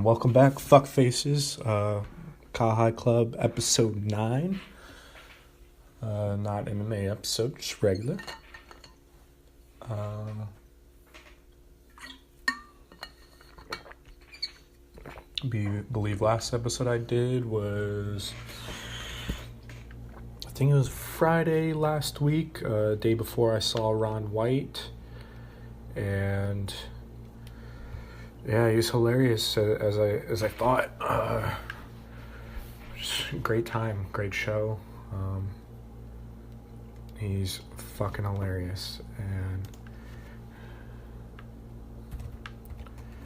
Welcome back, Fuckfaces. Kyle High Club, episode 9. Not MMA episode, just regular. Believe last episode I did was, I think it was Friday last week, day before I saw Ron White, and yeah, he's hilarious as I thought. Just great time, great show. He's fucking hilarious, and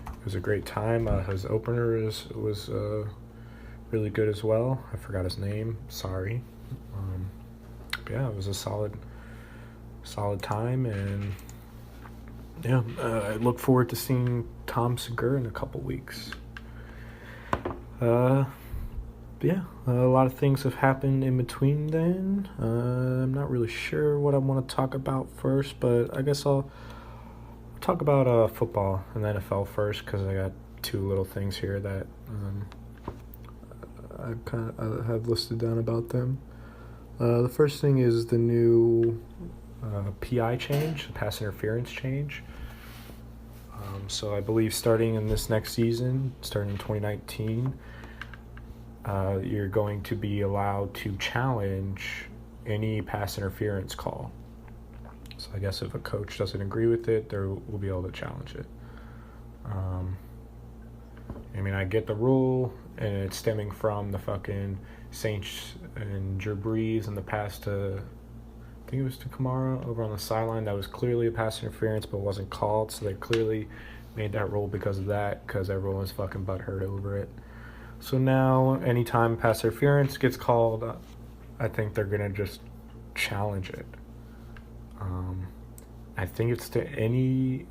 it was a great time. His opener was really good as well. I forgot his name. Sorry. But yeah, it was a solid time, and yeah, I look forward to seeing Tom Segura in a couple weeks. Yeah, a lot of things have happened in between then. I'm not really sure what I want to talk about first, but I guess I'll talk about football and the NFL first, because I got two little things here that I have listed down about them. The first thing is the new PI change, the pass interference change. So I believe starting in this next season, starting in 2019, you're going to be allowed to challenge any pass interference call. So I guess if a coach doesn't agree with it, they will be able to challenge it. I get the rule, and it's stemming from the fucking Saints and Drew Brees in the past to, I think it was to Kamara over on the sideline. That was clearly a pass interference, but wasn't called. So they clearly made that rule because of that, because everyone was fucking butthurt over it. So now, anytime pass interference gets called, I think they're going to just challenge it. I think it's to any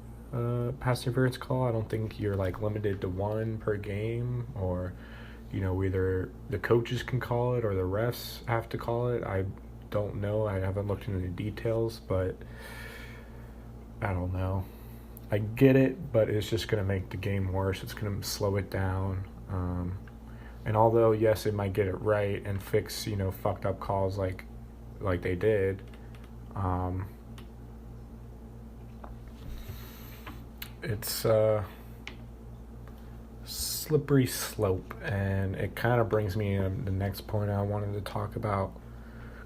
pass interference call. I don't think you're limited to one per game, or either the coaches can call it or the refs have to call it. I don't know. I haven't looked into the details, but I don't know. I get it, but it's just going to make the game worse. It's going to slow it down. And although, yes, it might get it right and fix, fucked up calls like they did, it's a slippery slope. And it kind of brings me to the next point I wanted to talk about.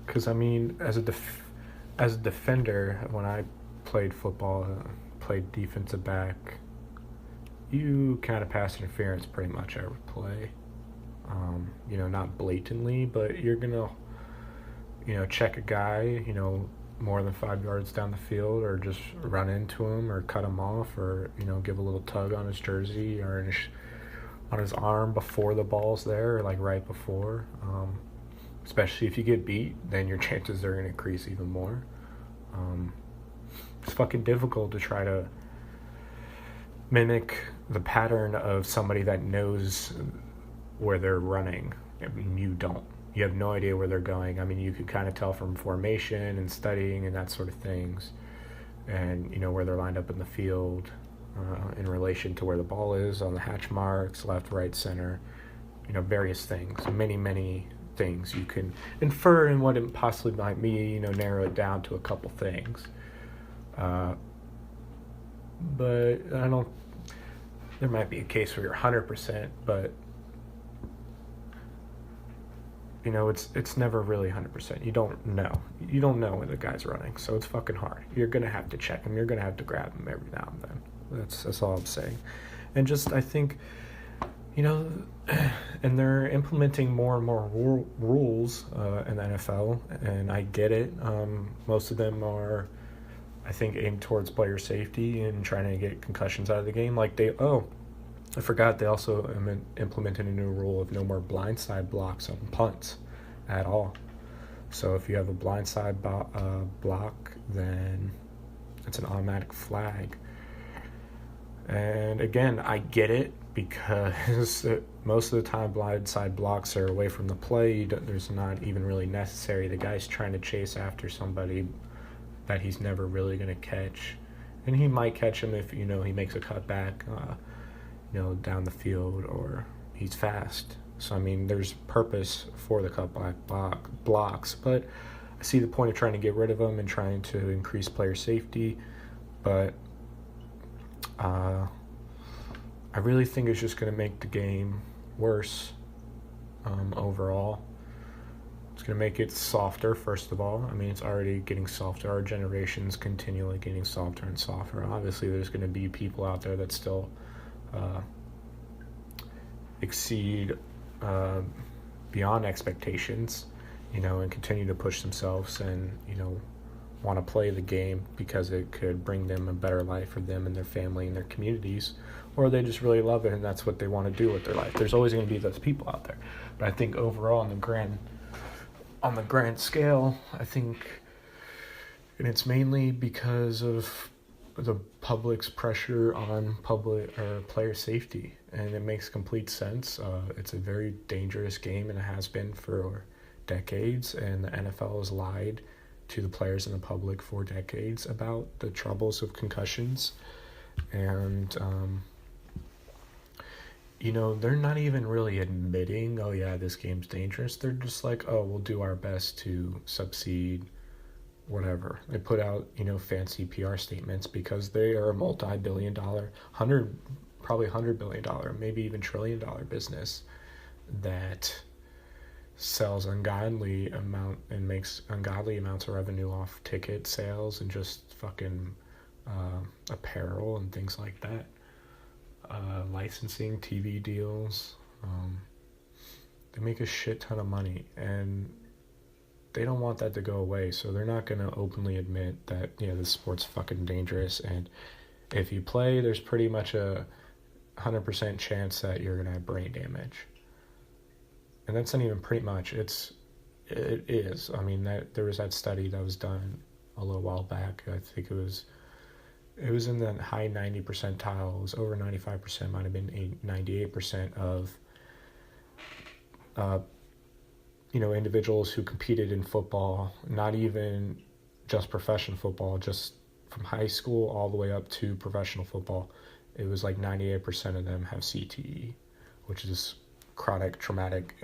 Because, as a defender, when I played football, played defensive back, you kind of pass interference pretty much every play. Not blatantly, but you're going to, check a guy, more than 5 yards down the field, or just run into him or cut him off, or, give a little tug on his jersey or on his arm before the ball's there, or right before. Especially if you get beat, then your chances are going to increase even more. It's fucking difficult to try to mimic the pattern of somebody that knows where they're running. You don't. You have no idea where they're going. You could kind of tell from formation and studying and that sort of things, and where they're lined up in the field in relation to where the ball is on the hatch marks, left, right, center, various things, many things you can infer in what it possibly might be, narrow it down to a couple things. But there might be a case where you're 100%, but it's never really 100%. You don't know when the guy's running, so it's fucking hard. You're gonna have to check him. You're gonna have to grab him every now and then. That's all I'm saying. And just, I think, and they're implementing more and more rules in the NFL, and I get it. Most of them are, I think, aimed towards player safety and trying to get concussions out of the game. I forgot, they also implemented a new rule of no more blindside blocks on punts at all. So if you have a blindside block, then it's an automatic flag. And again, I get it, because most of the time blindside blocks are away from the play. There's not even really necessary. The guy's trying to chase after somebody that he's never really going to catch. And he might catch him if, he makes a cutback. down the field, or he's fast. So, I mean, there's purpose for the cut back blocks, but I see the point of trying to get rid of them and trying to increase player safety, but I really think it's just going to make the game worse overall. It's going to make it softer, first of all. I mean, it's already getting softer. Our generation's continually getting softer and softer. Obviously, there's going to be people out there that still exceed beyond expectations, and continue to push themselves and, want to play the game because it could bring them a better life for them and their family and their communities, or they just really love it and that's what they want to do with their life. There's always going to be those people out there. But I think overall on the grand scale, I think, and it's mainly because of the public's pressure on player safety, and it makes complete sense. It's a very dangerous game, and it has been for decades, and the NFL has lied to the players and the public for decades about the troubles of concussions, and they're not even really admitting, oh yeah, this game's dangerous. They're just like, oh, we'll do our best to succeed, whatever. They put out, fancy PR statements because they are a multi-billion dollar, probably $100 billion, maybe even $1 trillion business that sells ungodly amounts of revenue off ticket sales and just fucking apparel and things like that. Licensing, TV deals. They make a shit ton of money, and they don't want that to go away, so they're not going to openly admit that, this sport's fucking dangerous, and if you play, there's pretty much a 100% chance that you're going to have brain damage. And that's not even pretty much, it is. I mean, there was that study that was done a little while back. I think it was in the high 90 percentile. It was over 95%, might have been 98% of individuals who competed in football, not even just professional football, just from high school all the way up to professional football. It was like 98% of them have CTE, which is chronic traumatic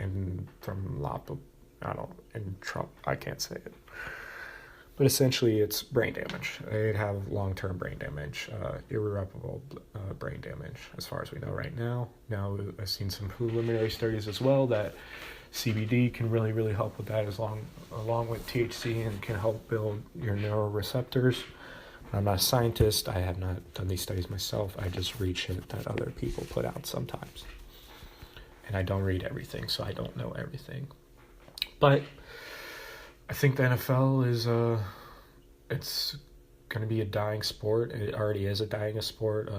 I can't say it. But essentially, it's brain damage. They'd have long-term brain damage, irreparable brain damage, as far as we know right now. Now, I've seen some preliminary studies as well that CBD can really, really help with that, along with THC, and can help build your neuroreceptors. I'm not a scientist. I have not done these studies myself. I just read shit that other people put out sometimes. And I don't read everything, so I don't know everything. But I think the NFL is it's going to be a dying sport. It already is a dying sport.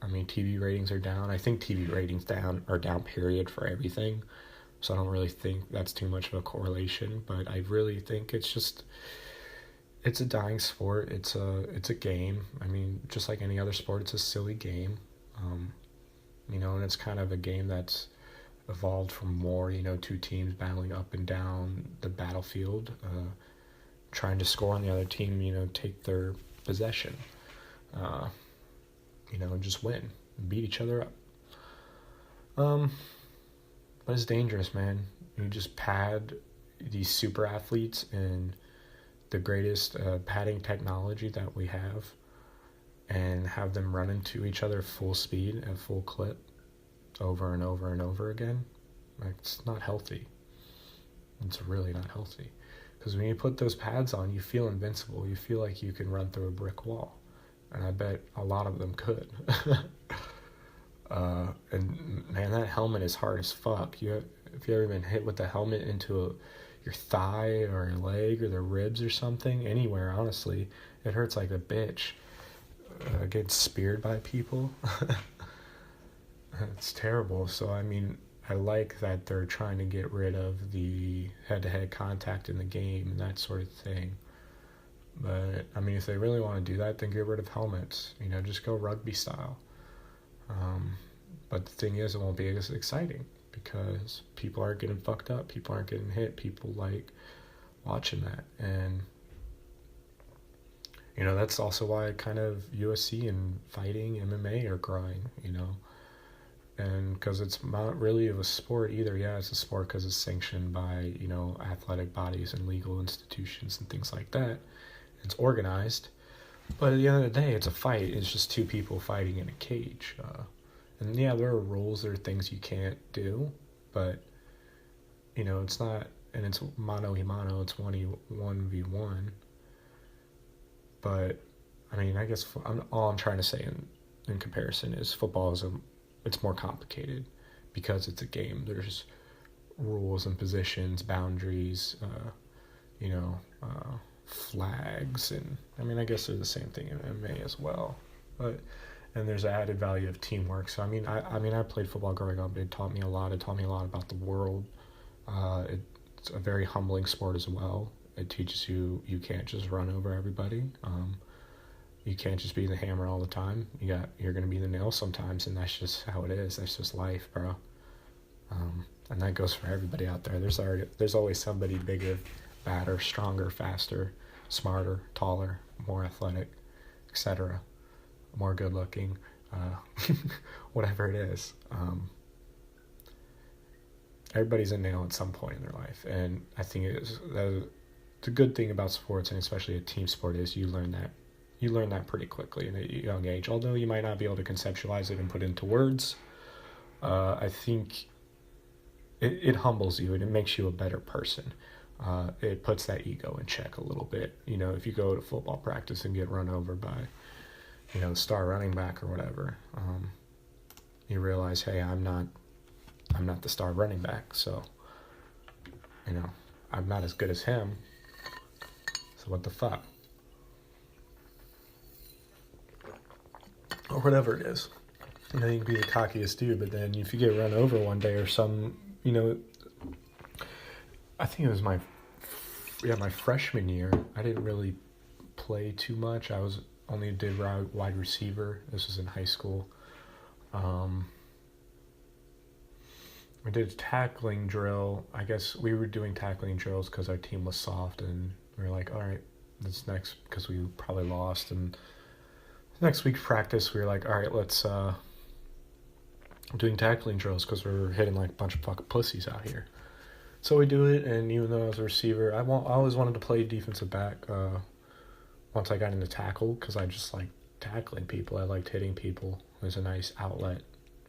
TV ratings are down. I think TV ratings are down period for everything. So I don't really think that's too much of a correlation, but I really think it's a dying sport. It's a game. I mean, just like any other sport, it's a silly game. And it's kind of a game that's evolved from war, two teams battling up and down the battlefield, trying to score on the other team, take their possession, and just win, beat each other up. But it's dangerous, man. You just pad these super athletes in the greatest padding technology that we have and have them run into each other full speed at full clip over and over and over again. It's not healthy. It's really not healthy. Because when you put those pads on, you feel invincible. You feel like you can run through a brick wall. And I bet a lot of them could. And man, that helmet is hard as fuck. If you ever been hit with the helmet into your thigh or your leg or the ribs or something, anywhere, honestly, it hurts like a bitch. Getting speared by people. It's terrible. So, I mean, I like that they're trying to get rid of the head-to-head contact in the game and that sort of thing. But, I mean, if they really want to do that, then get rid of helmets. Just go rugby style. But the thing is, it won't be as exciting because people aren't getting fucked up. People aren't getting hit. People like watching that. And, that's also why kind of UFC and fighting, MMA are growing, And because it's not really of a sport either. Yeah, it's a sport because it's sanctioned by, athletic bodies and legal institutions and things like that. It's organized. But at the end of the day, it's a fight. It's just two people fighting in a cage. And yeah, there are rules, there are things you can't do. But, it's not, and it's mano a mano, it's 1v1. But, I mean, I guess all I'm trying to say in comparison is football it's more complicated because it's a game. There's rules and positions, boundaries, flags, and I mean, I guess they're the same thing in MMA as well. And there's an added value of teamwork. So I played football growing up. It taught me a lot. It taught me a lot about the world. It's a very humbling sport as well. It teaches you can't just run over everybody. You can't just be the hammer all the time. You're gonna be the nail sometimes, and that's just how it is. That's just life, bro. And that goes for everybody out there. There's always somebody bigger, badder, stronger, faster, smarter, taller, more athletic, etc., more good looking, whatever it is. Everybody's a nail at some point in their life, and I think the good thing about sports, and especially a team sport, is you learn that pretty quickly at a young age. Although you might not be able to conceptualize it and put it into words, I think it humbles you and it makes you a better person. It puts that ego in check a little bit. If you go to football practice and get run over by, the star running back or whatever, you realize, hey, I'm not the star running back, so, I'm not as good as him, so what the fuck? Or whatever it is. You can be the cockiest dude, but then if you get run over one day or some, I think it was my freshman year, I didn't really play too much. I only did wide receiver. This was in high school. We did a tackling drill. I guess we were doing tackling drills because our team was soft, and we were like, all right, this next, because we probably lost, and next week's practice, we were like, all right, let's doing tackling drills because we're hitting like a bunch of fucking pussies out here. So we do it, and even though I was a receiver, I always wanted to play defensive back. Once I got into tackle, because I just liked tackling people. I liked hitting people. It was a nice outlet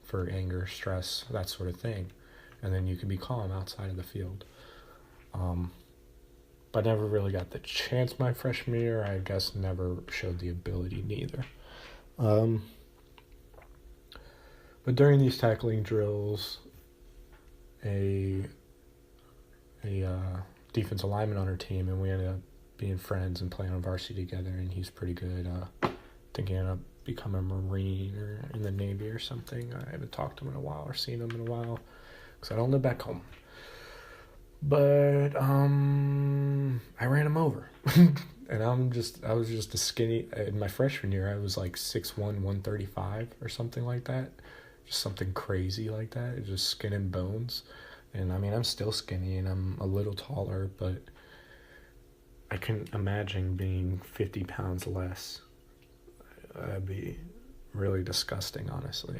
for anger, stress, that sort of thing. And then you can be calm outside of the field. But I never really got the chance my freshman year. I guess never showed the ability neither. But during these tackling drills, a defensive lineman on our team, and we ended up being friends and playing on varsity together, and he's pretty good. I think he ended up becoming a Marine or in the Navy or something. I haven't talked to him in a while or seen him in a while because I don't live back home. But I ran him over. And I was just a skinny, in my freshman year, I was like 6'1", 135 or something like that. Just something crazy like that. Just skin and bones. And I mean, I'm still skinny and I'm a little taller, but I can imagine being 50 pounds less. That'd be really disgusting, honestly.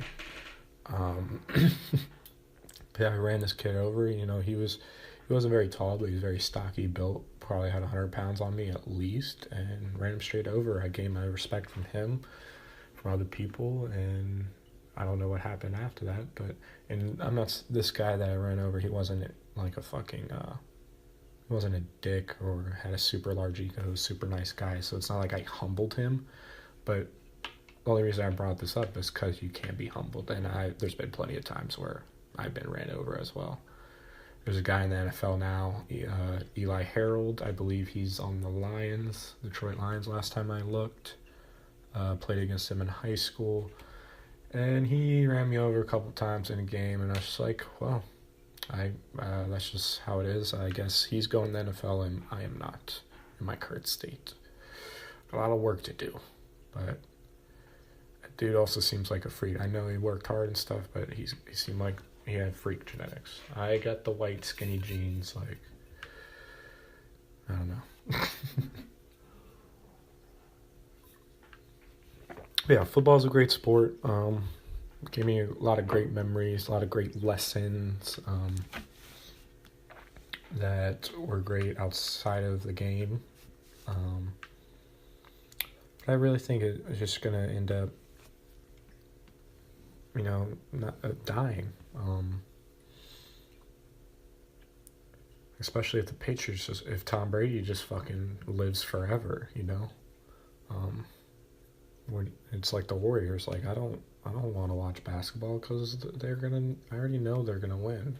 Yeah, I ran this kid over. He wasn't very tall, but he was very stocky built. Probably had 100 pounds on me at least, and ran him straight over. I gained my respect from him, from other people, and I don't know what happened after that. And I'm not, this guy that I ran over, he wasn't like a fucking, he wasn't a dick or had a super large ego. He was a super nice guy, so it's not like I humbled him. But the only reason I brought this up is because you can't be humbled, and there's been plenty of times where I've been ran over as well. There's a guy in the NFL now, Eli Harold. I believe he's on the Lions, Detroit Lions, last time I looked. Played against him in high school. And he ran me over a couple times in a game, and I was just like, well, that's just how it is. I guess he's going to the NFL, and I am not in my current state. A lot of work to do, but that dude also seems like a freak. I know he worked hard and stuff, but he seemed like he had freak genetics. I got the white skinny jeans, like, I don't know. Yeah, football's a great sport. gave me a lot of great memories, a lot of great lessons that were great outside of the game. But I really think it's just going to end up, not dying. Especially if the Patriots, if Tom Brady just fucking lives forever, when it's like the Warriors, like I don't want to watch basketball because I already know they're gonna win.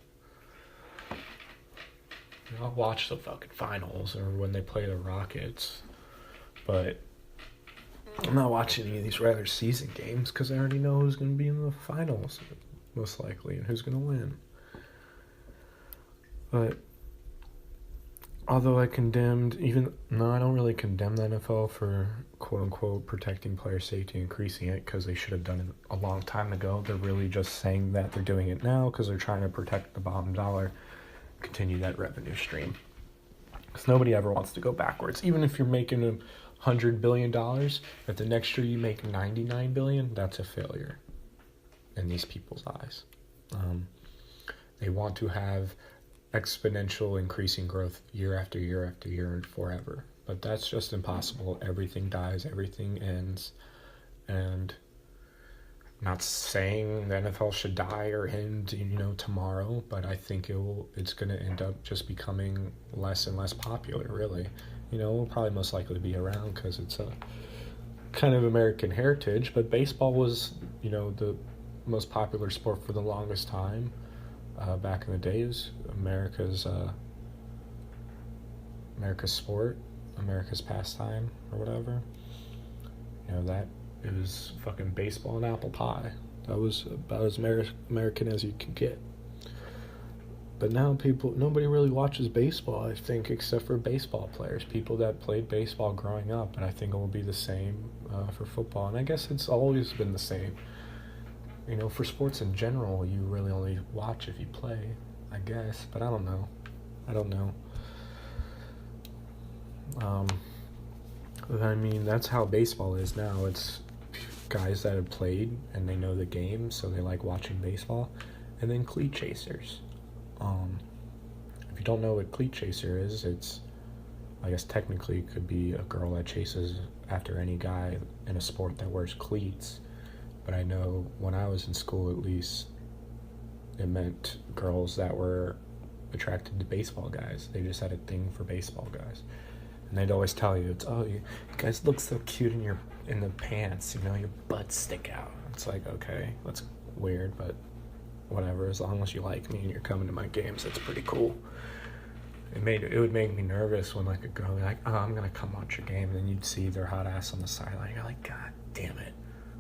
I'll watch the fucking finals or when they play the Rockets, but I'm not watching any of these regular season games because I already know who's gonna be in the finals, most likely, and who's gonna win. But although I don't really condemn the NFL for quote-unquote protecting player safety, increasing it, because they should have done it a long time ago. They're really just saying that they're doing it now because they're trying to protect the bottom dollar, continue that revenue stream. Because nobody ever wants to go backwards. Even if you're making $100 billion, if the next year you make $99 billion, that's a failure in these people's eyes. They want to have exponential increasing growth year after year after year and forever, but that's just impossible. Everything dies, everything ends, and I'm not saying the NFL should die or end tomorrow, but I think it's going to end up just becoming less and less popular, really. It'll probably most likely be around because it's a kind of American heritage, but baseball was the most popular sport for the longest time. Back in the days, America's sport, America's pastime, or whatever. That it was fucking baseball and apple pie. That was about as American as you could get. But now nobody really watches baseball, I think, except for baseball players, people that played baseball growing up, and I think it will be the same for football. And I guess it's always been the same. For sports in general, you really only watch if you play, I guess. But I don't know. That's how baseball is now. It's guys that have played and they know the game, so they like watching baseball. And then cleat chasers. If you don't know what cleat chaser is, it's, I guess technically it could be a girl that chases after any guy in a sport that wears cleats. But I know when I was in school, at least, it meant girls that were attracted to baseball guys. They just had a thing for baseball guys. And they'd always tell you, you guys look so cute in the pants, your butts stick out. It's like, okay, that's weird, but whatever. As long as you like me and you're coming to my games, that's pretty cool. It would make me nervous when like a girl would be like, oh, I'm gonna come watch your game, and then you'd see their hot ass on the sideline. You're like, God damn it.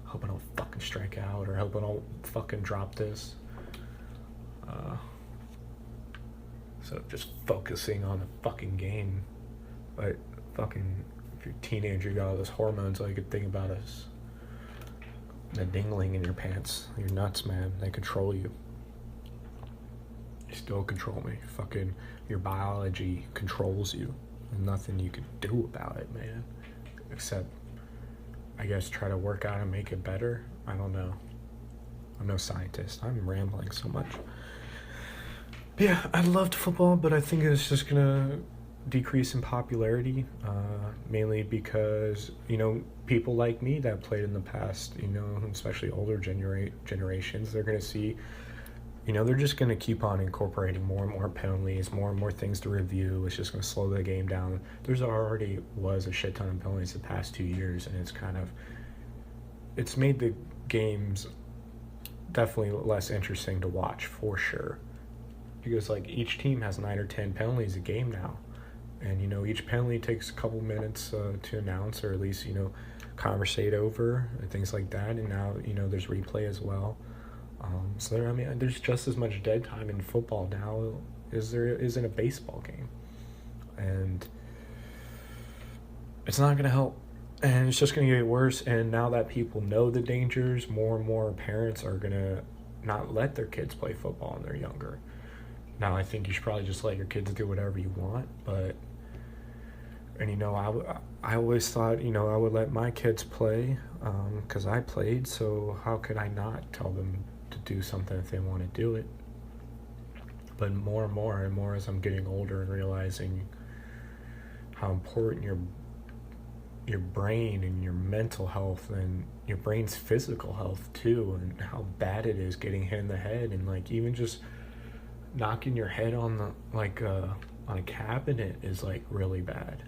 Hope I don't fucking strike out, or hope I don't fucking drop this. So just focusing on the fucking game. Like, fucking, if you're a teenager, you got all those hormones, all you could think about is the dingling in your pants. You're nuts, man. They control you. You still control me. Fucking, your biology controls you. There's nothing you can do about it, man. Except, I guess, try to work out and make it better. I don't know. I'm no scientist. I'm rambling so much. But yeah, I loved football, but I think it's just gonna decrease in popularity, mainly because, people like me that played in the past, especially older generations, they're gonna see, they're just gonna keep on incorporating more and more penalties, more and more things to review. It's just gonna slow the game down. There's already was a shit ton of penalties the past 2 years, and it's made the games definitely less interesting to watch, for sure. Because, each team has 9 or 10 penalties a game now. And, each penalty takes a couple minutes to announce, or at least, conversate over, and things like that. And now, there's replay as well. So, there's just as much dead time in football now as there is in a baseball game. And it's not going to help. And it's just going to get worse. And now that people know the dangers, more and more parents are going to not let their kids play football when they're younger. Now, I think you should probably just let your kids do whatever you want, but And, I always thought, I would let my kids play because I played, so how could I not tell them to do something if they want to do it? But more and more as I'm getting older and realizing how important your brain and your mental health and your brain's physical health too, and how bad it is getting hit in the head, and like even just knocking your head on on a cabinet is like really bad.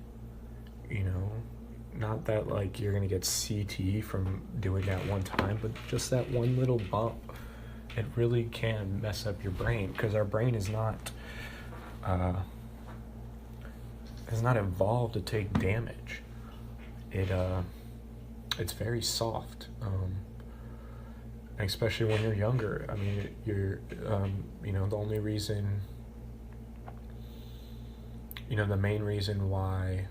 Not that like you're gonna get CTE from doing that one time, but just that one little bump, it really can mess up your brain, because our brain is not has not evolved to take damage. It's very soft, especially when you're younger. I mean, the only reason, the main reason why,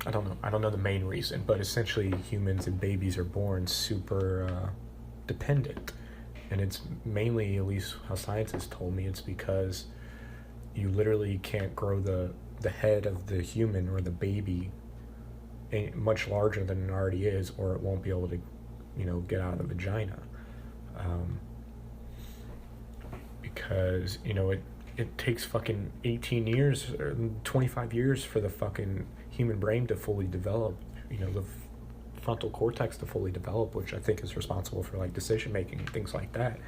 I don't know the main reason, but essentially humans and babies are born super dependent. And it's mainly, at least how scientists told me, it's because you literally can't grow the head of the human or the baby much larger than it already is, or it won't be able to, get out of the vagina. Because, it takes fucking 18 years or 25 years for the fucking human brain to fully develop, the frontal cortex to fully develop, which I think is responsible for like decision making and things like that.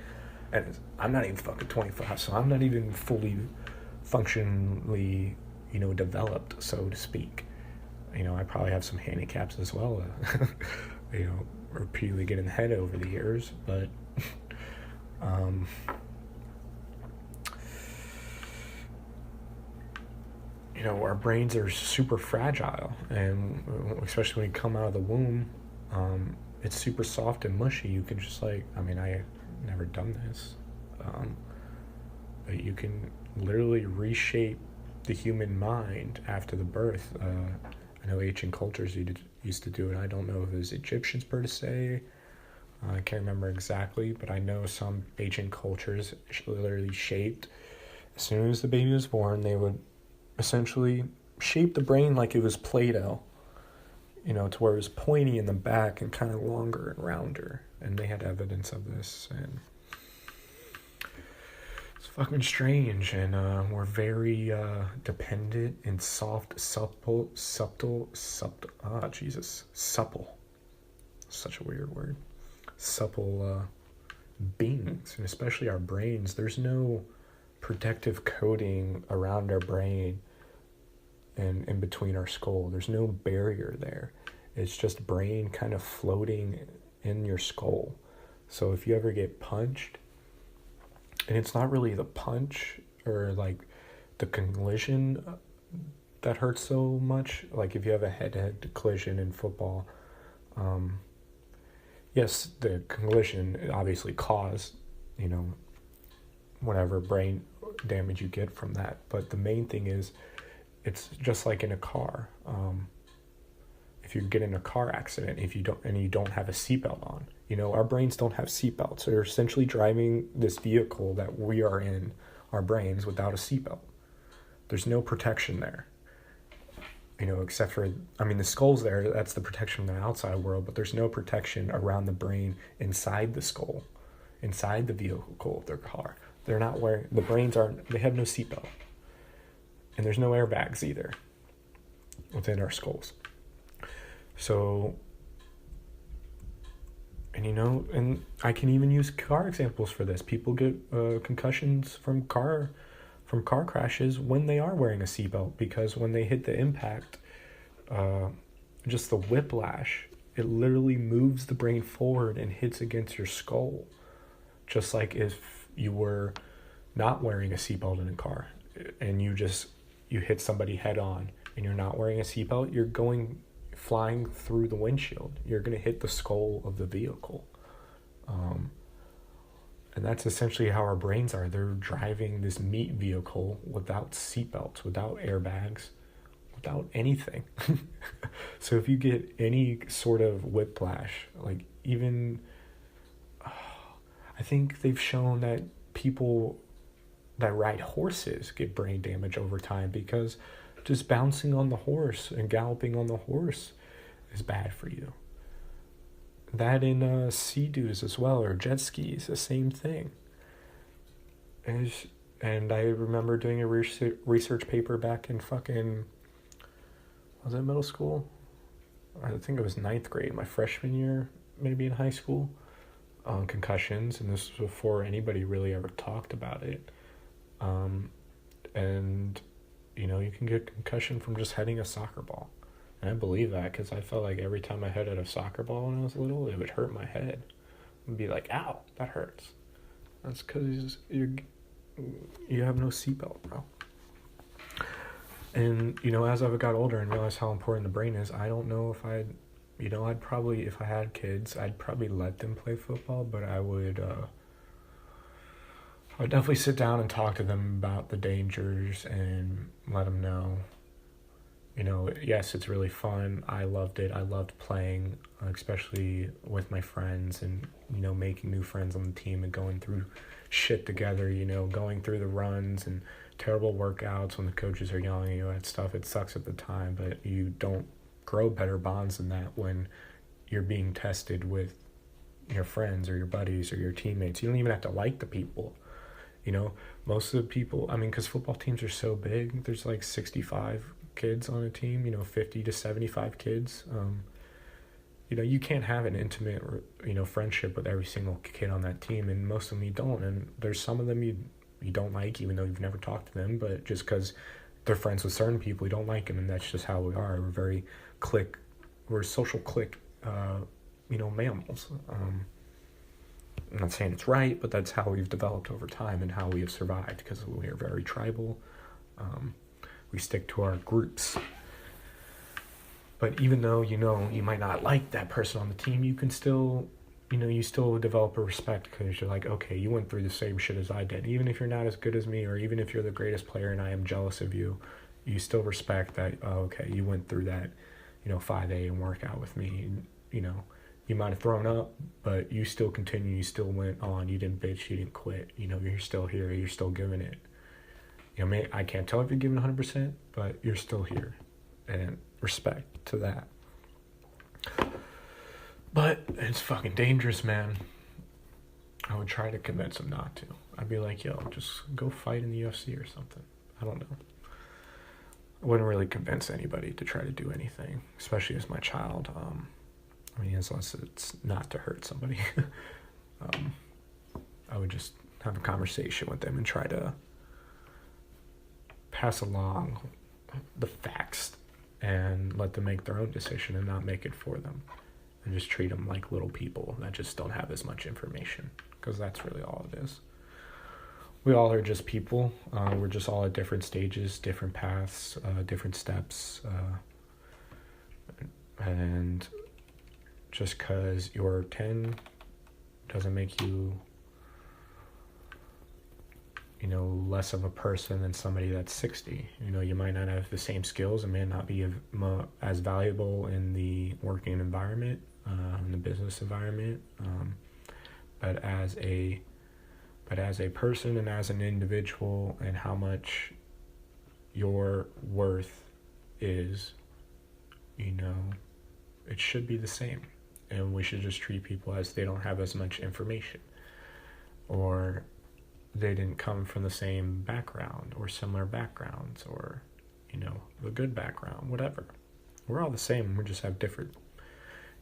And I'm not even fucking 25, so I'm not even fully functionally, developed, so to speak. I probably have some handicaps as well, repeatedly getting the head over the years, but our brains are super fragile, and especially when you come out of the womb, it's super soft and mushy. You can just I never done this, but you can literally reshape the human mind after the birth. I know ancient cultures used to do it. I don't know if it was Egyptians per se. I can't remember exactly, but I know some ancient cultures literally shaped, as soon as the baby was born, they would essentially shape the brain like it was Play-Doh, to where it was pointy in the back and kind of longer and rounder. And they had evidence of this, and it's fucking strange. And we're very dependent and supple. Such a weird word. Supple beings, and especially our brains. There's no protective coating around our brain and in between our skull. There's no barrier there. It's just brain kind of floating in your skull. So if you ever get punched, and it's not really the punch or like the collision that hurts so much, like if you have a head-to-head collision in football, yes, the collision obviously caused, whatever brain damage you get from that. But the main thing is, it's just like in a car. If you get in a car accident, if you don't have a seatbelt on, our brains don't have seatbelts. They're essentially driving this vehicle that we are in, our brains, without a seatbelt. There's no protection there. Except for, the skull's there, that's the protection from the outside world, but there's no protection around the brain inside the skull, inside the vehicle of their car. They're not wearing, they have no seatbelt. And there's no airbags either within our skulls. So, and I can even use car examples for this. People get concussions from car crashes when they are wearing a seatbelt, because when they hit the impact, just the whiplash, it literally moves the brain forward and hits against your skull, just like if you were not wearing a seatbelt in a car and you hit somebody head on and you're not wearing a seatbelt, you're going flying through the windshield. You're going to hit the skull of the vehicle. And that's essentially how our brains are. They're driving this meat vehicle without seatbelts, without airbags, without anything. So if you get any sort of whiplash, like even, I think they've shown that people that ride horses get brain damage over time, because just bouncing on the horse and galloping on the horse is bad for you. That in sea-doos as well, or jet skis, the same thing. And I remember doing a research paper back in fucking, was it middle school? I think it was ninth grade, my freshman year, maybe in high school, on concussions, and this was before anybody really ever talked about it. And, you can get concussion from just heading a soccer ball. And I believe that because I felt like every time I headed a soccer ball when I was little, it would hurt my head. I'd be like, ow, that hurts. That's because you have no seatbelt, bro. And, as I got older and realized how important the brain is, I don't know if I'd probably, if I had kids, I'd probably let them play football, but I would definitely sit down and talk to them about the dangers and let them know, yes, it's really fun. I loved it. I loved playing, especially with my friends and, making new friends on the team and going through shit together, going through the runs and terrible workouts when the coaches are yelling at you and stuff. It sucks at the time, but you don't grow better bonds than that when you're being tested with your friends or your buddies or your teammates. You don't even have to like the people. Most of the people, because football teams are so big, there's like 65 kids on a team, 50 to 75 kids. You can't have an intimate, friendship with every single kid on that team, and most of them you don't. And there's some of them you don't like, even though you've never talked to them, but just because they're friends with certain people, you don't like them, and that's just how we are. We're social clique, mammals. I'm not saying it's right, but that's how we've developed over time and how we have survived, because we are very tribal. We stick to our groups. But even though, you might not like that person on the team, you can still, you still develop a respect, because you're like, okay, you went through the same shit as I did. Even if you're not as good as me, or even if you're the greatest player and I am jealous of you, you still respect that, okay, you went through that, 5 a.m. workout with me. You might have thrown up, but you still continued, you still went on, you didn't bitch, you didn't quit, you're still here, you're still giving it. I can't tell if you're giving 100%, but you're still here, and respect to that. But it's fucking dangerous, man. I would try to convince him not to. I'd be like, yo, just go fight in the UFC or something. I don't know. I wouldn't really convince anybody to try to do anything, especially as my child. Unless it's not to hurt somebody. I would just have a conversation with them and try to pass along the facts and let them make their own decision and not make it for them. And just treat them like little people that just don't have as much information, because that's really all it is. We all are just people. We're just all at different stages, different paths, different steps. And just because you're 10 doesn't make you, less of a person than somebody that's 60. You might not have the same skills and may not be as valuable in the working environment, in the business environment. But as a person and as an individual, and how much your worth is, it should be the same. And we should just treat people as they don't have as much information, or they didn't come from the same background or similar backgrounds, or, the good background, whatever. We're all the same. We just got different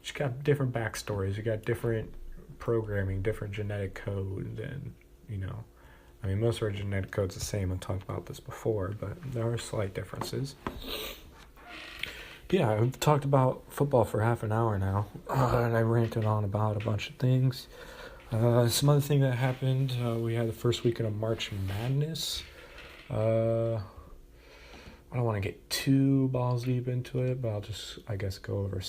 backstories. We got different programming, different genetic code, and, most of our genetic code's the same. I've talked about this before, but there are slight differences. Yeah, I've talked about football for half an hour now, and I ranted on about a bunch of things. Some other thing that happened, we had the first weekend of March Madness. I don't want to get too balls deep into it, but I'll just, go over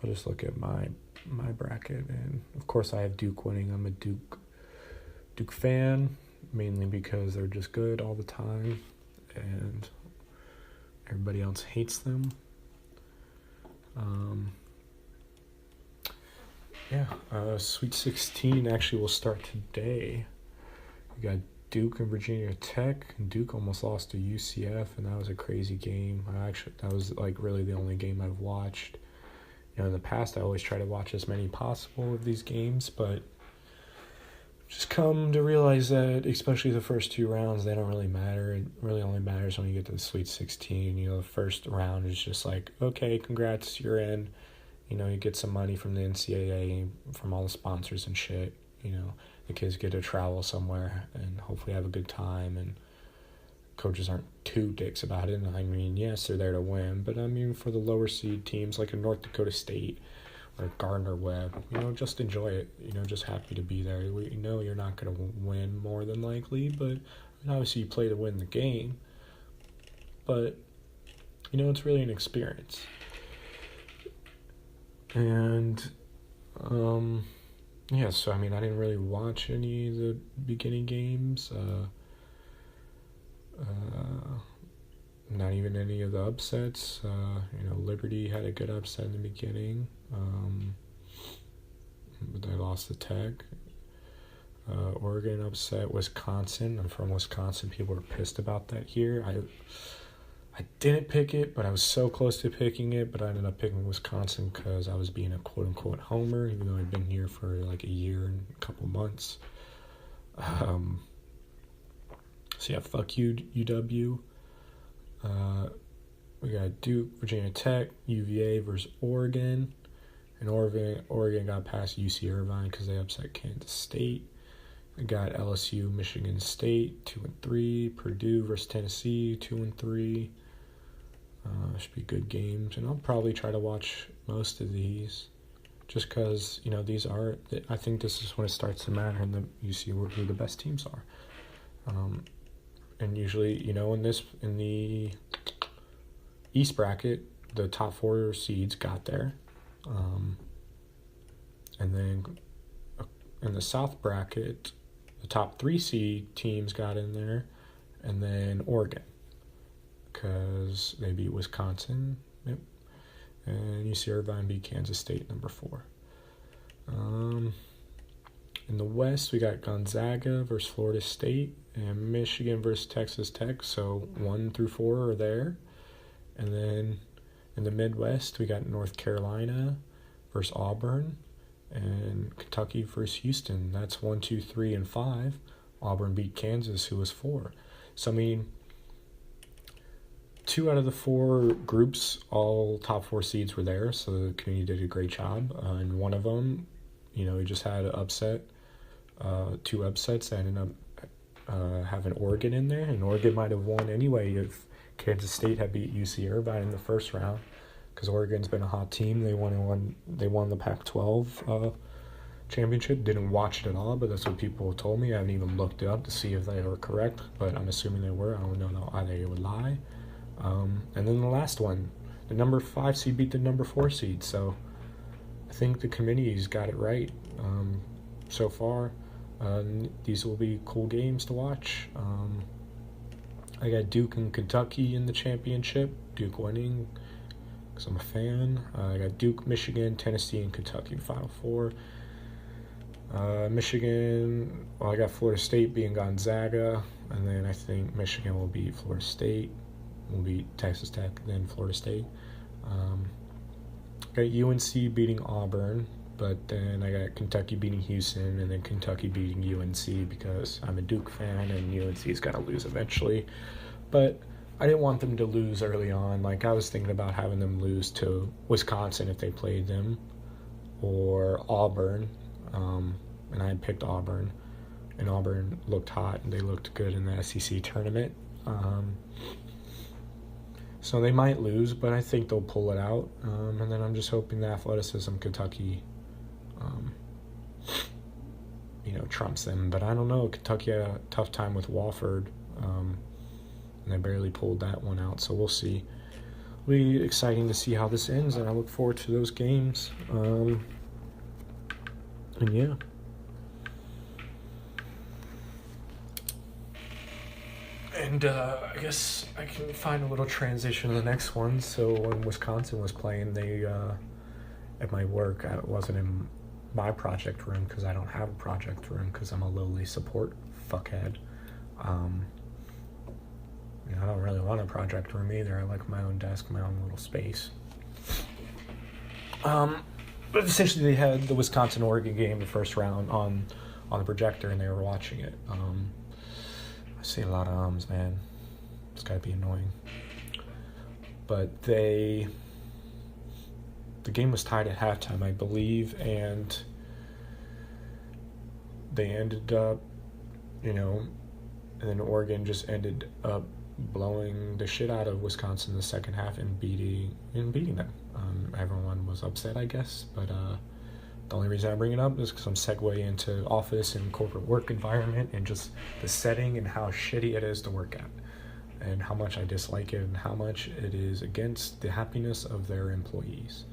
I'll just look at my bracket, and of course I have Duke winning. I'm a Duke fan, mainly because they're just good all the time, and everybody else hates them. Sweet 16 actually will start today. We got Duke and Virginia Tech. Duke almost lost to UCF, and that was a crazy game. That was like really the only game I've watched. In the past, I always try to watch as many possible of these games, but just come to realize that, especially the first two rounds, they don't really matter. It really only matters when you get to the Sweet 16. The first round is just like, okay, congrats, you're in. You get some money from the NCAA, from all the sponsors and shit. The kids get to travel somewhere and hopefully have a good time, and coaches aren't too dicks about it. I mean, yes, they're there to win, but I mean, for the lower seed teams like a North Dakota State or Gardner Webb, just enjoy it. Just happy to be there. You're not going to win more than likely, but obviously you play to win the game. But, it's really an experience. And, yeah, so, I mean, I didn't really watch any of the beginning games. Not even any of the upsets. Liberty had a good upset in the beginning, but they lost to Tech. Oregon upset Wisconsin. I'm from Wisconsin. People are pissed about that here. I didn't pick it, but I was so close to picking it, but I ended up picking Wisconsin because I was being a quote-unquote homer, even though I'd been here for like a year and a couple months. So yeah, fuck you, UW. We got Duke, Virginia Tech, UVA versus Oregon. And Oregon got past UC Irvine because they upset Kansas State. We got LSU, Michigan State, 2-3. Purdue versus Tennessee, 2-3. Should be good games. And I'll probably try to watch most of these. Just because, I think this is when it starts to matter and you see who the best teams are. And usually, in the East bracket, the top 4 seeds got there. And then in the South bracket, the top 3 seed teams got in there, and then Oregon, because they beat Wisconsin. Yep. And UC Irvine beat Kansas State, number 4. In the West, we got Gonzaga versus Florida State and Michigan versus Texas Tech. So 1 through 4 are there. And then in the Midwest, we got North Carolina versus Auburn and Kentucky versus Houston. That's 1, 2, 3, and 5. Auburn beat Kansas, who was 4. So, I mean, 2 out of the 4 groups, all top 4 seeds were there. So the community did a great job. And one of them, we just had an upset. 2 upsets that ended up having Oregon in there, and Oregon might have won anyway if Kansas State had beat UC Irvine in the first round, because Oregon's been a hot team. They won the Pac-12 championship. Didn't watch it at all, but that's what people told me. I haven't even looked it up to see if they were correct, but I'm assuming they were. I don't know why they would lie. And then the last one, the number 5 seed beat the number 4 seed. So I think the committee's got it right so far. These will be cool games to watch. I got Duke and Kentucky in the championship. Duke winning because I'm a fan. I got Duke, Michigan, Tennessee, and Kentucky in Final Four. Michigan, I got Florida State beating Gonzaga, and then I think Michigan will beat Florida State. Will beat Texas Tech, then Florida State. Got UNC beating Auburn. But then I got Kentucky beating Houston, and then Kentucky beating UNC because I'm a Duke fan and UNC's got to lose eventually. But I didn't want them to lose early on. Like, I was thinking about having them lose to Wisconsin if they played them, or Auburn. And I had picked Auburn, and Auburn looked hot, and they looked good in the SEC tournament. So they might lose, but I think they'll pull it out. And then I'm just hoping the athleticism Kentucky trumps them. But I don't know. Kentucky had a tough time with Wofford, and they barely pulled that one out. So we'll see. It'll be exciting to see how this ends, and I look forward to those games. And yeah. And I guess I can find a little transition to the next one. So when Wisconsin was playing, they at my work, I wasn't in my project room because I don't have a project room because I'm a lowly support fuckhead. I don't really want a project room either. I like my own desk, my own little space. But essentially, they had the Wisconsin-Oregon game, the first round, on the projector, and they were watching it. I see a lot of ums, man. It's gotta be annoying. But the game was tied at halftime, I believe, and they ended up, and then Oregon just ended up blowing the shit out of Wisconsin in the second half and beating them. Everyone was upset, I guess, but the only reason I bring it up is because I'm segue into office and corporate work environment and just the setting and how shitty it is to work at, and how much I dislike it and how much it is against the happiness of their employees.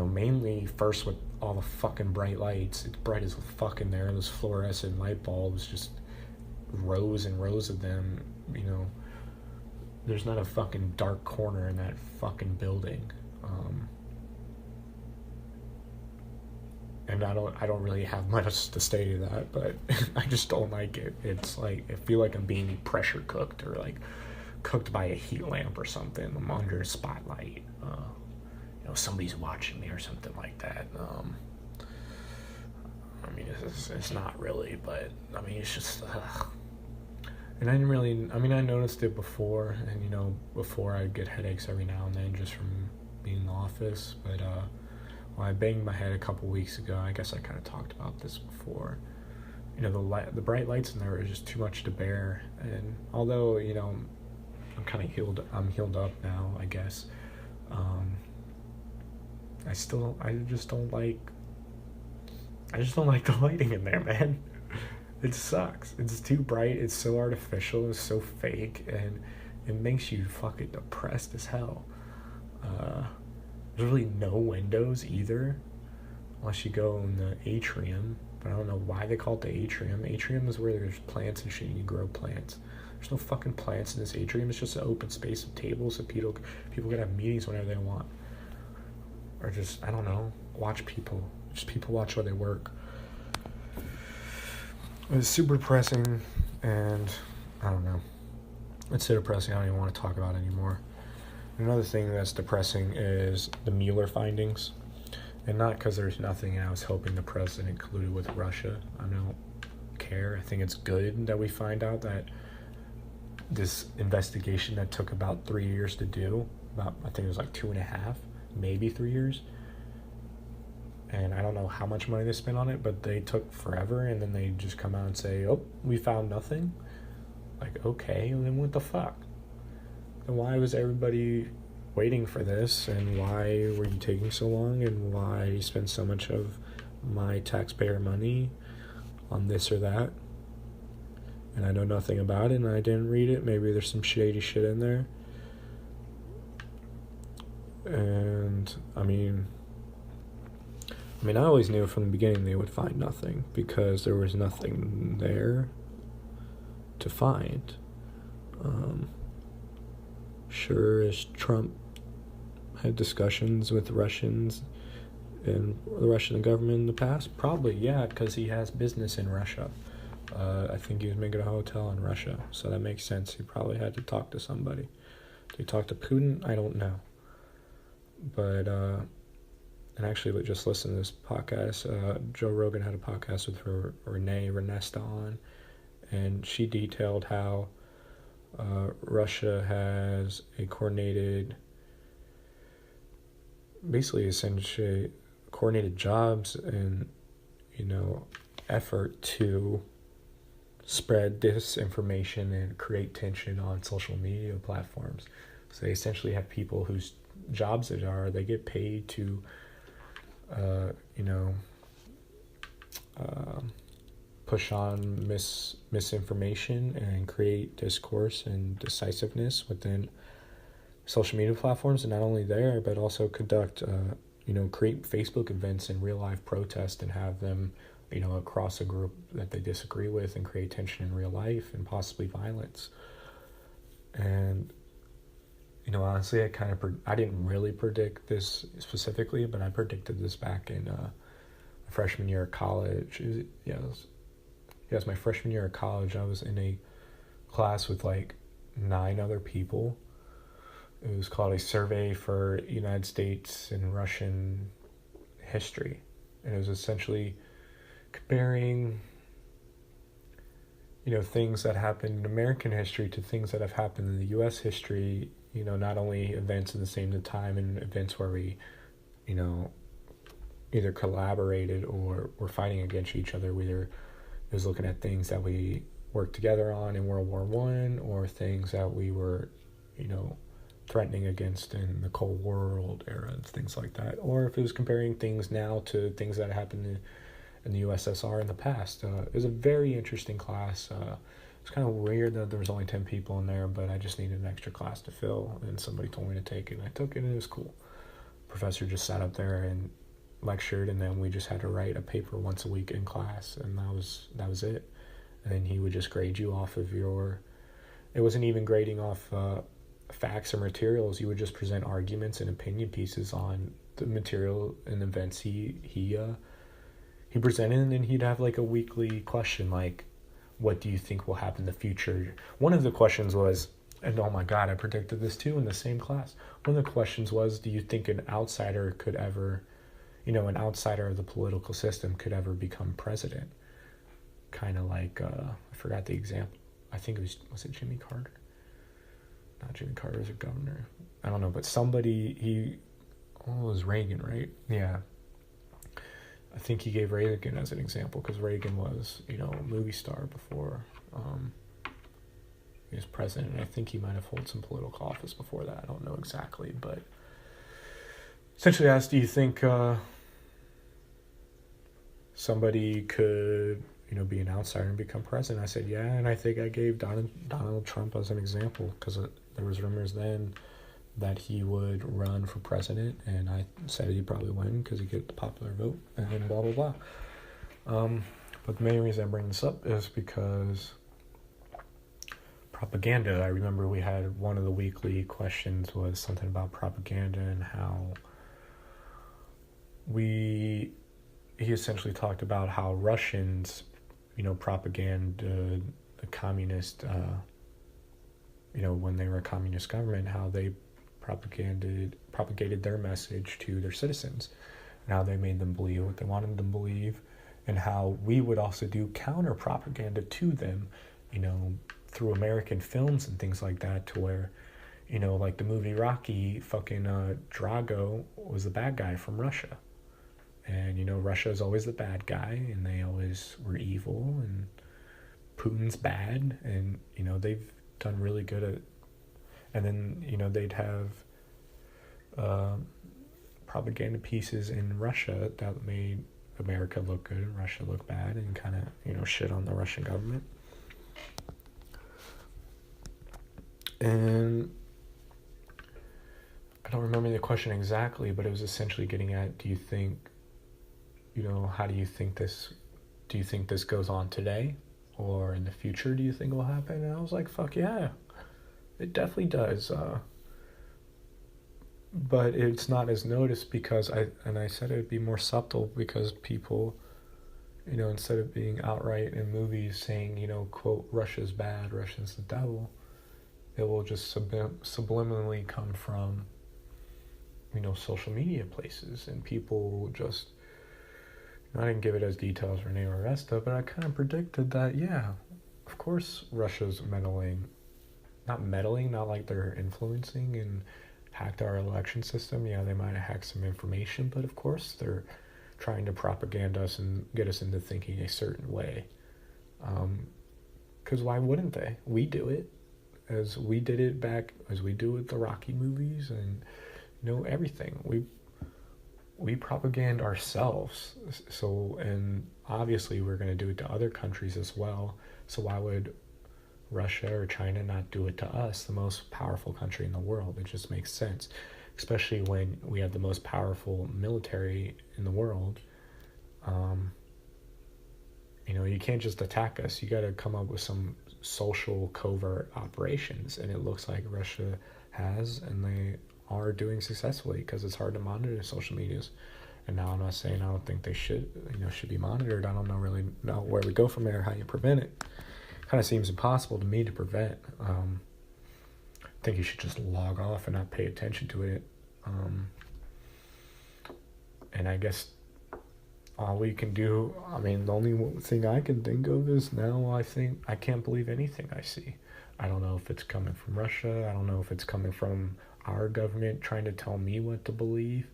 Mainly first with all the fucking bright lights. It's bright as fuck in there. Those fluorescent light bulbs, just rows and rows of them. There's not a fucking dark corner in that fucking building. And I don't really have much to say to that, but I just don't like it. It's like, I feel like I'm being pressure cooked or like cooked by a heat lamp or something. I'm under a spotlight. Somebody's watching me or something like that. It's not really, but it's just. And I noticed it before, and before I get headaches every now and then just from being in the office. But when I banged my head a couple weeks ago, I guess I kind of talked about this before. The bright lights in there are just too much to bear. And although I'm kind of healed up now, I guess. I just don't like the lighting in there, man. It sucks. It's too bright. It's so artificial. It's so fake, and it makes you fucking depressed as hell. There's really no windows either, unless you go in the atrium. But I don't know why they call it the atrium. Atrium is where there's plants and shit. You can grow plants. There's no fucking plants in this atrium. It's just an open space of tables so people can have meetings whenever they want. Or just, I don't know, watch people. Just people watch while they work. It's super depressing, and I don't know. It's so depressing I don't even want to talk about it anymore. Another thing that's depressing is the Mueller findings. And not because there's nothing I was hoping the president colluded with Russia. I don't care. I think it's good that we find out that this investigation that took about 3 years to do, I think it was like 2.5, maybe 3 years. And I don't know how much money they spent on it, but they took forever, and then they just come out and say, oh, we found nothing. Like, okay, then what the fuck? Then why was everybody waiting for this, and why were you taking so long, and why you spend so much of my taxpayer money on this or that? And I know nothing about it, and I didn't read it. Maybe there's some shady shit in there. And, I always knew from the beginning they would find nothing, because there was nothing there to find. Sure as Trump had discussions with the Russians and the Russian government in the past, probably, yeah, because he has business in Russia. I think he was making a hotel in Russia, so that makes sense. He probably had to talk to somebody. Did he talk to Putin? I don't know. But, and actually just listen to this podcast. Joe Rogan had a podcast with Renesta on, and she detailed how Russia has a coordinated, essentially coordinated jobs and, effort to spread disinformation and create tension on social media platforms. So they essentially have people whose jobs they get paid to push on misinformation and create discourse and decisiveness within social media platforms, and not only there, but also conduct, create Facebook events and real life protest and have them, across a group that they disagree with and create tension in real life and possibly violence. And, honestly, I didn't really predict this specifically, but I predicted this back in freshman year of college. Yes, my freshman year of college, I was in a class with like 9 other people. It was called a survey for United States and Russian history. And it was essentially comparing, things that happened in American history to things that have happened in the U.S. history. Not only events in the same time and events where we, either collaborated or were fighting against each other. It was looking at things that we worked together on in World War I, or things that we were, threatening against in the Cold War era and things like that. Or if it was comparing things now to things that happened in the USSR in the past. It was a very interesting class. It's kind of weird that there was only 10 people in there, but I just needed an extra class to fill, and somebody told me to take it, and I took it, and it was cool. Professor just sat up there and lectured, and then we just had to write a paper once a week in class, and that was it. And then he would just grade you off of it wasn't even grading off facts or materials. You would just present arguments and opinion pieces on the material and events he presented, and then he'd have like a weekly question like, what do you think will happen in the future? One of the questions was, and oh my god, I predicted this too in the same class. One of the questions was, do you think an outsider could ever, an outsider of the political system could ever become president? Kind of like, I forgot the example. I think was it Jimmy Carter? Not Jimmy Carter as a governor. I don't know, but somebody, it was Reagan, right? Yeah. I think he gave Reagan as an example because Reagan was, a movie star before he was president. And I think he might have held some political office before that. I don't know exactly, but essentially asked, do you think somebody could, be an outsider and become president? I said, yeah, and I think I gave Donald Trump as an example because there was rumors then that he would run for president, and I said he'd probably win because he'd get the popular vote, and blah, blah, blah. But the main reason I bring this up is because propaganda. I remember we had one of the weekly questions was something about propaganda and how he essentially talked about how Russians, propaganda, the communist, when they were a communist government, how they propagated their message to their citizens, and how they made them believe what they wanted them to believe, and how we would also do counter propaganda to them, through American films and things like that, to where, like the movie Rocky, fucking Drago was the bad guy from Russia. And, Russia is always the bad guy, and they always were evil, and Putin's bad, and, they've done really good at. And then, they'd have propaganda pieces in Russia that made America look good and Russia look bad, and kind of, shit on the Russian government. And I don't remember the question exactly, but it was essentially getting at, do you think, how do you think this goes on today? Or in the future, do you think will happen? And I was like, fuck yeah, it definitely does. But it's not as noticed because I said it would be more subtle because people, instead of being outright in movies saying, quote, Russia's bad, Russia's the devil, it will just subliminally come from, social media places, and people just, I didn't give it as details for Name or Vesta, but I kind of predicted that, yeah, of course Russia's not like they're influencing and hacked our election system. Yeah, they might have hacked some information, but of course they're trying to propaganda us and get us into thinking a certain way. Because why wouldn't they? We do it, as we do with the Rocky movies and, everything. We propaganda ourselves, so, and obviously we're going to do it to other countries as well, so why would Russia or China not do it to us, the most powerful country in the world? It just makes sense, especially when we have the most powerful military in the world. You can't just attack us. You got to come up with some social covert operations, and it looks like Russia has, and they are doing successfully because it's hard to monitor social medias. And now I'm not saying I don't think they should be monitored. I don't really know where we go from there, how you prevent it. Kind of seems impossible to me to prevent. I think you should just log off and not pay attention to it. And I guess all we can do, the only thing I can think of is now I can't believe anything I see. I don't know if it's coming from Russia. I don't know if it's coming from our government trying to tell me what to believe,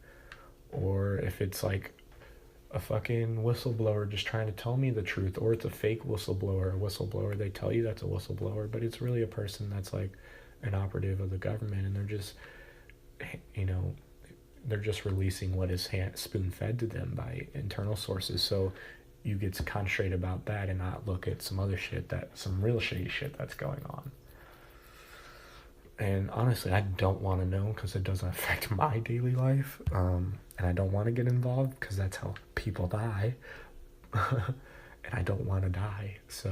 or if it's like a fucking whistleblower just trying to tell me the truth, or it's a fake whistleblower. They tell you that's a whistleblower, but it's really a person that's like an operative of the government, and they're just, they're just releasing what is spoon-fed to them by internal sources. So you get to concentrate about that and not look at some other shit, some real shady shit that's going on. And honestly, I don't want to know because it doesn't affect my daily life. And I don't want to get involved because that's how people die. And I don't want to die. So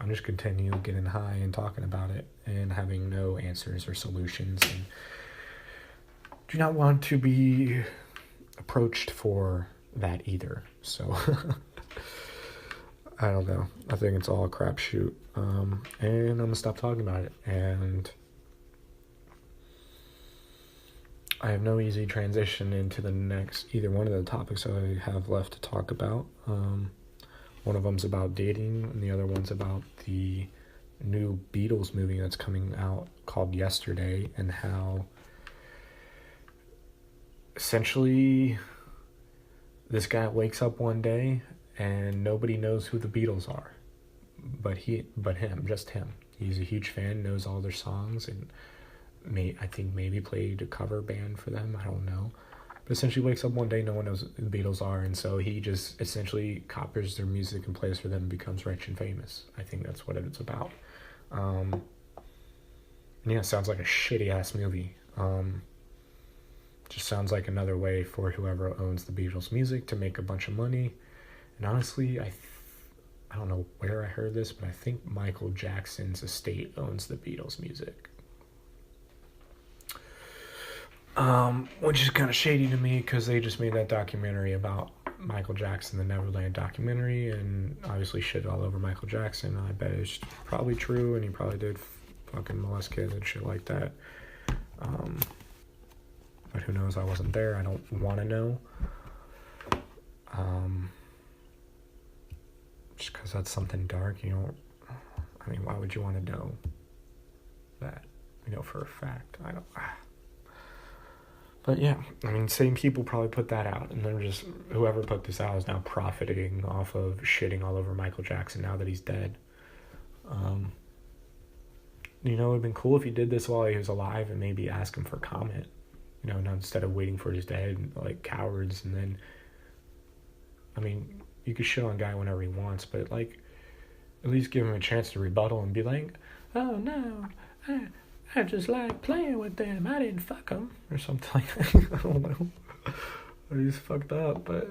I'm just continuing getting high and talking about it and having no answers or solutions. And do not want to be approached for that either. So I don't know. I think it's all a crapshoot. And I'm going to stop talking about it. And I have no easy transition into the next, either one of the topics I have left to talk about. One of them's about dating, and the other one's about the new Beatles movie that's coming out called Yesterday, and how essentially this guy wakes up one day and nobody knows who the Beatles are, but just him. He's a huge fan, knows all their songs, and I think maybe played a cover band for them. I don't know. But essentially wakes up one day, no one knows who the Beatles are, and so he just essentially copies their music and plays for them and becomes rich and famous. I think that's what it's about. It sounds like a shitty-ass movie. Just sounds like another way for whoever owns the Beatles music to make a bunch of money. And honestly, I don't know where I heard this, but I think Michael Jackson's estate owns the Beatles music. Which is kind of shady to me because they just made that documentary about Michael Jackson, the Neverland documentary, and obviously shit all over Michael Jackson. I bet it's probably true, and he probably did fucking molest kids and shit like that. But who knows? I wasn't there. I don't want to know. Just because that's something dark, why would you want to know that, for a fact? I don't. But yeah, same people probably put that out, and they're just, whoever put this out is now profiting off of shitting all over Michael Jackson now that he's dead. It would have been cool if he did this while he was alive and maybe ask him for comment, now instead of waiting for his dead like cowards. And then, you could shit on a guy whenever he wants, but like, at least give him a chance to rebuttal and be like, oh no, I just like playing with them. I didn't fuck them. Or something like that. I don't know. Or he's fucked up, but,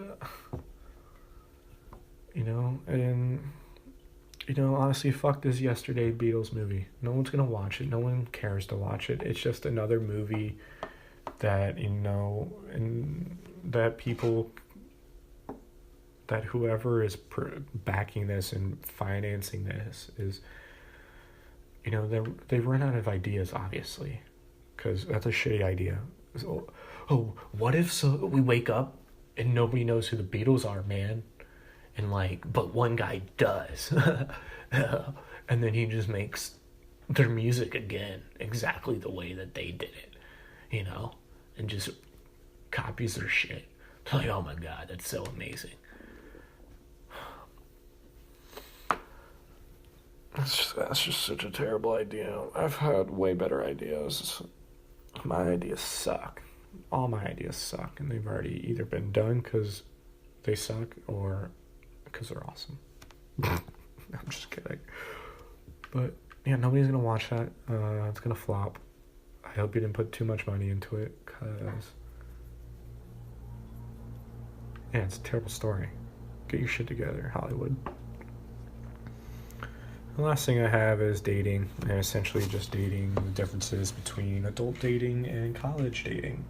honestly, fuck this Yesterday Beatles movie. No one's going to watch it. No one cares to watch it. It's just another movie that, and that people, that whoever is backing this and financing this is, they've run out of ideas, obviously, because that's a shitty idea. So, what if we wake up and nobody knows who the Beatles are, man? And but one guy does. And then he just makes their music again, exactly the way that they did it, and just copies their shit. It's like, oh my God, that's so amazing. That's just such a terrible idea. I've had way better ideas. My ideas suck. All my ideas suck, and they've already either been done because they suck or because they're awesome. I'm just kidding. But yeah, nobody's gonna watch that. It's gonna flop. I hope you didn't put too much money into it, because it's a terrible story. Get your shit together, Hollywood. The last thing I have is dating, and essentially just dating, the differences between adult dating and college dating.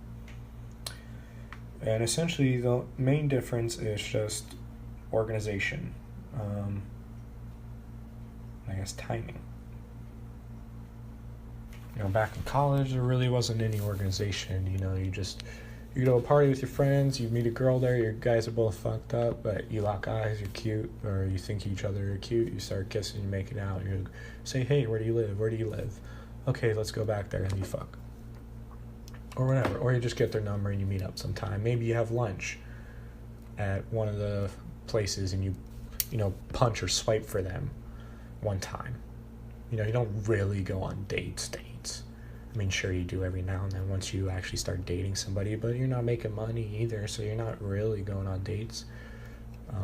And essentially, the main difference is just organization. I guess timing. Back in college, there really wasn't any organization. You go to a party with your friends, you meet a girl there, your guys are both fucked up, but you lock eyes, you're cute, or you think each other are cute, you start kissing, you make it out, you say, hey, where do you live? Where do you live? Okay, let's go back there, and you fuck. Or whatever. Or you just get their number and you meet up sometime. Maybe you have lunch at one of the places and you punch or swipe for them one time. You don't really go on dates. I mean, sure, you do every now and then once you actually start dating somebody, but you're not making money either, so you're not really going on dates. But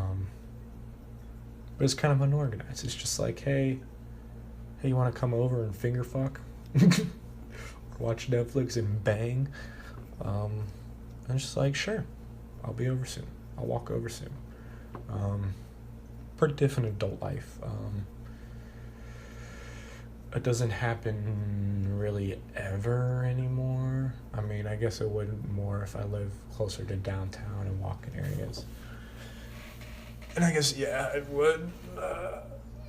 it's kind of unorganized. It's just like, hey, you want to come over and finger fuck? Watch Netflix and bang? I'm just like, sure, I'll be over soon. I'll walk over soon. Pretty different adult life. It doesn't happen really ever anymore. I mean, I guess it would more if I live closer to downtown and walking areas. And I guess, yeah, it would.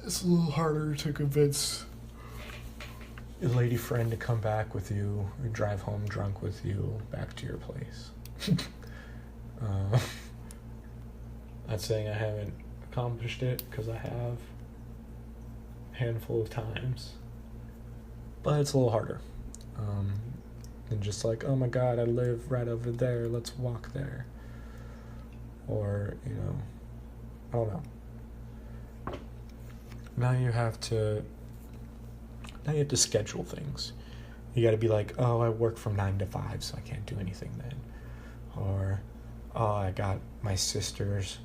It's a little harder to convince a lady friend to come back with you or drive home drunk with you back to your place. Not saying I haven't accomplished it, because I have a handful of times. But it's a little harder. And just like, oh my god, I live right over there, let's walk there. Or, I don't know. Now you have to schedule things. You got to be like, oh, I work from 9 to 5, so I can't do anything then. Or, oh, I got my sisters.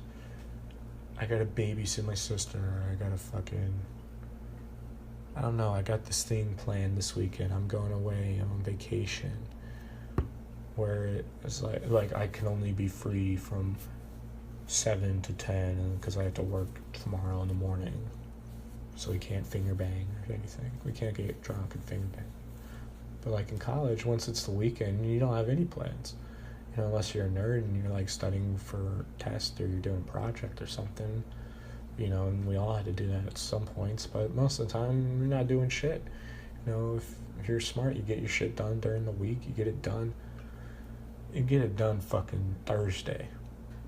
I got to babysit my sister. I got to I don't know, I got this thing planned this weekend. I'm going away. I'm on vacation. Where it's like I can only be free from 7 to 10 because I have to work tomorrow in the morning. So we can't finger bang or anything. We can't get drunk and finger bang. But like in college, once it's the weekend, you don't have any plans. Unless you're a nerd and you're like studying for a test or you're doing a project or something. And we all had to do that at some points, but most of the time you're not doing shit. If you're smart, you get your shit done during the week. You get it done. You get it done fucking Thursday.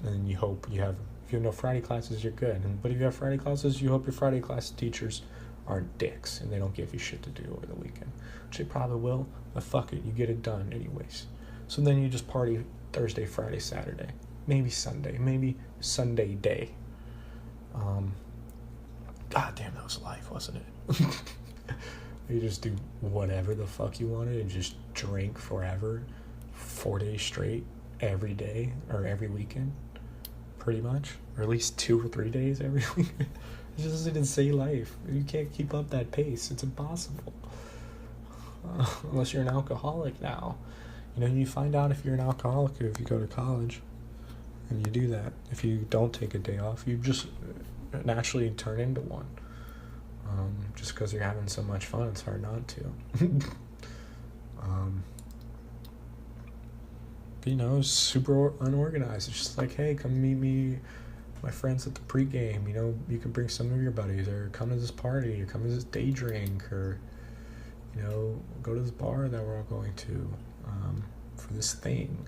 And you hope if you have no Friday classes, you're good. But if you have Friday classes, you hope your Friday class teachers aren't dicks and they don't give you shit to do over the weekend. Which they probably will, but fuck it, you get it done anyways. So then you just party Thursday, Friday, Saturday. Maybe Sunday. Maybe Sunday day. God damn, that was life, wasn't it? You just do whatever the fuck you wanted and just drink forever, 4 days straight, every day or every weekend, pretty much, or at least 2 or 3 days every weekend. It's just an insane life. You can't keep up that pace. It's impossible. Unless you're an alcoholic now. You find out if you're an alcoholic if you go to college. And you do that. If you don't take a day off, you just naturally turn into one. Just because you're having so much fun, it's hard not to. It's super unorganized. It's just like, hey, come meet me, my friends at the pregame. You can bring some of your buddies, or come to this party, or come to this day drink, or go to this bar that we're all going to for this thing.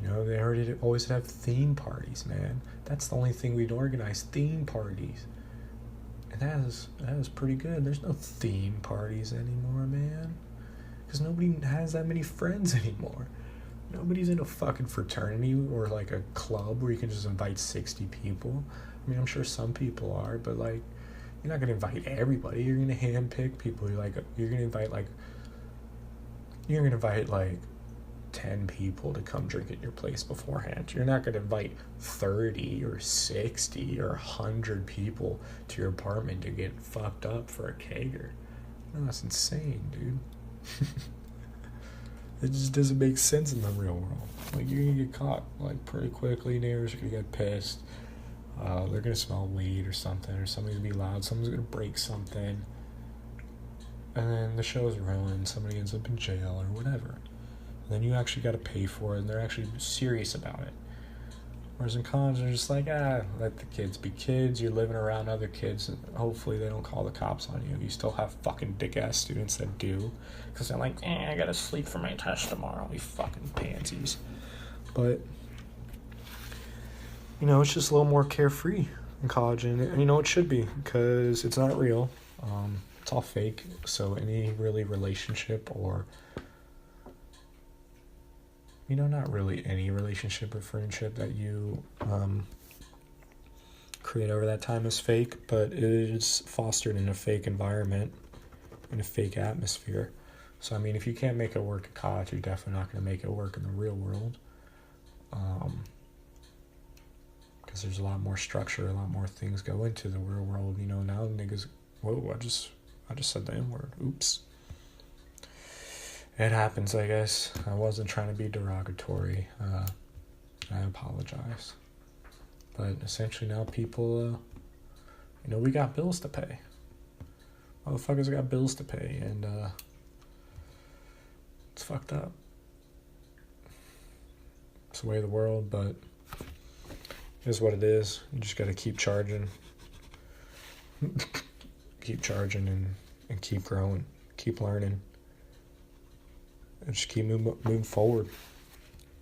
They already always have theme parties, man. That's the only thing we'd organize, theme parties. And that is pretty good. There's no theme parties anymore, man. Because nobody has that many friends anymore. Nobody's in a fucking fraternity or like a club where you can just invite 60 people. I mean, I'm sure some people are, but like, you're not going to invite everybody. You're going to handpick people. You're going to invite like 10 people to come drink at your place beforehand. You're not going to invite 30 or 60 or 100 people to your apartment to get fucked up for a kegger. No, that's insane, dude. It just doesn't make sense in the real world. Like, you're going to get caught like pretty quickly. Neighbors are going to get pissed. They're going to smell weed or something, or somebody's going to be loud. Someone's going to break something. And then the show's ruined. Somebody ends up in jail or whatever. then you actually got to pay for it, and they're actually serious about it. Whereas in college, they're just like, let the kids be kids. You're living around other kids, and hopefully they don't call the cops on you. You still have fucking dick-ass students that do, because they're like, I gotta sleep for my test tomorrow, you fucking pansies. But, it's just a little more carefree in college, and it should be, because it's not real. It's all fake, so any really relationship or, not really any relationship or friendship that you create over that time is fake, but it is fostered in a fake environment, in a fake atmosphere. So, if you can't make it work at college, you're definitely not going to make it work in the real world. Because there's a lot more structure, a lot more things go into the real world. Now niggas, whoa, I just said the N-word. Oops. It happens, I guess. I wasn't trying to be derogatory. I apologize. But essentially now people, we got bills to pay. Motherfuckers got bills to pay, and it's fucked up. It's the way of the world, but it is what it is. You just gotta keep charging. Keep charging and keep growing. Keep learning. And just keep moving forward.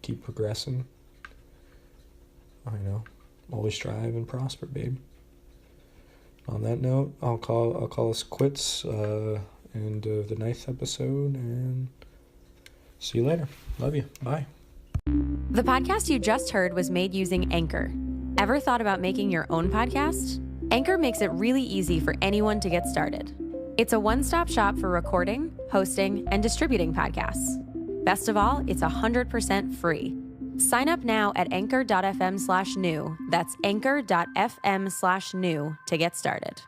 Keep progressing. Always strive and prosper, babe. On that note, I'll call us quits. And the 9th episode, and see you later. Love you. Bye. The podcast you just heard was made using Anchor. Ever thought about making your own podcast? Anchor makes it really easy for anyone to get started. It's a one-stop shop for recording, hosting, and distributing podcasts. Best of all, it's 100% free. Sign up now at anchor.fm/new. That's anchor.fm/new to get started.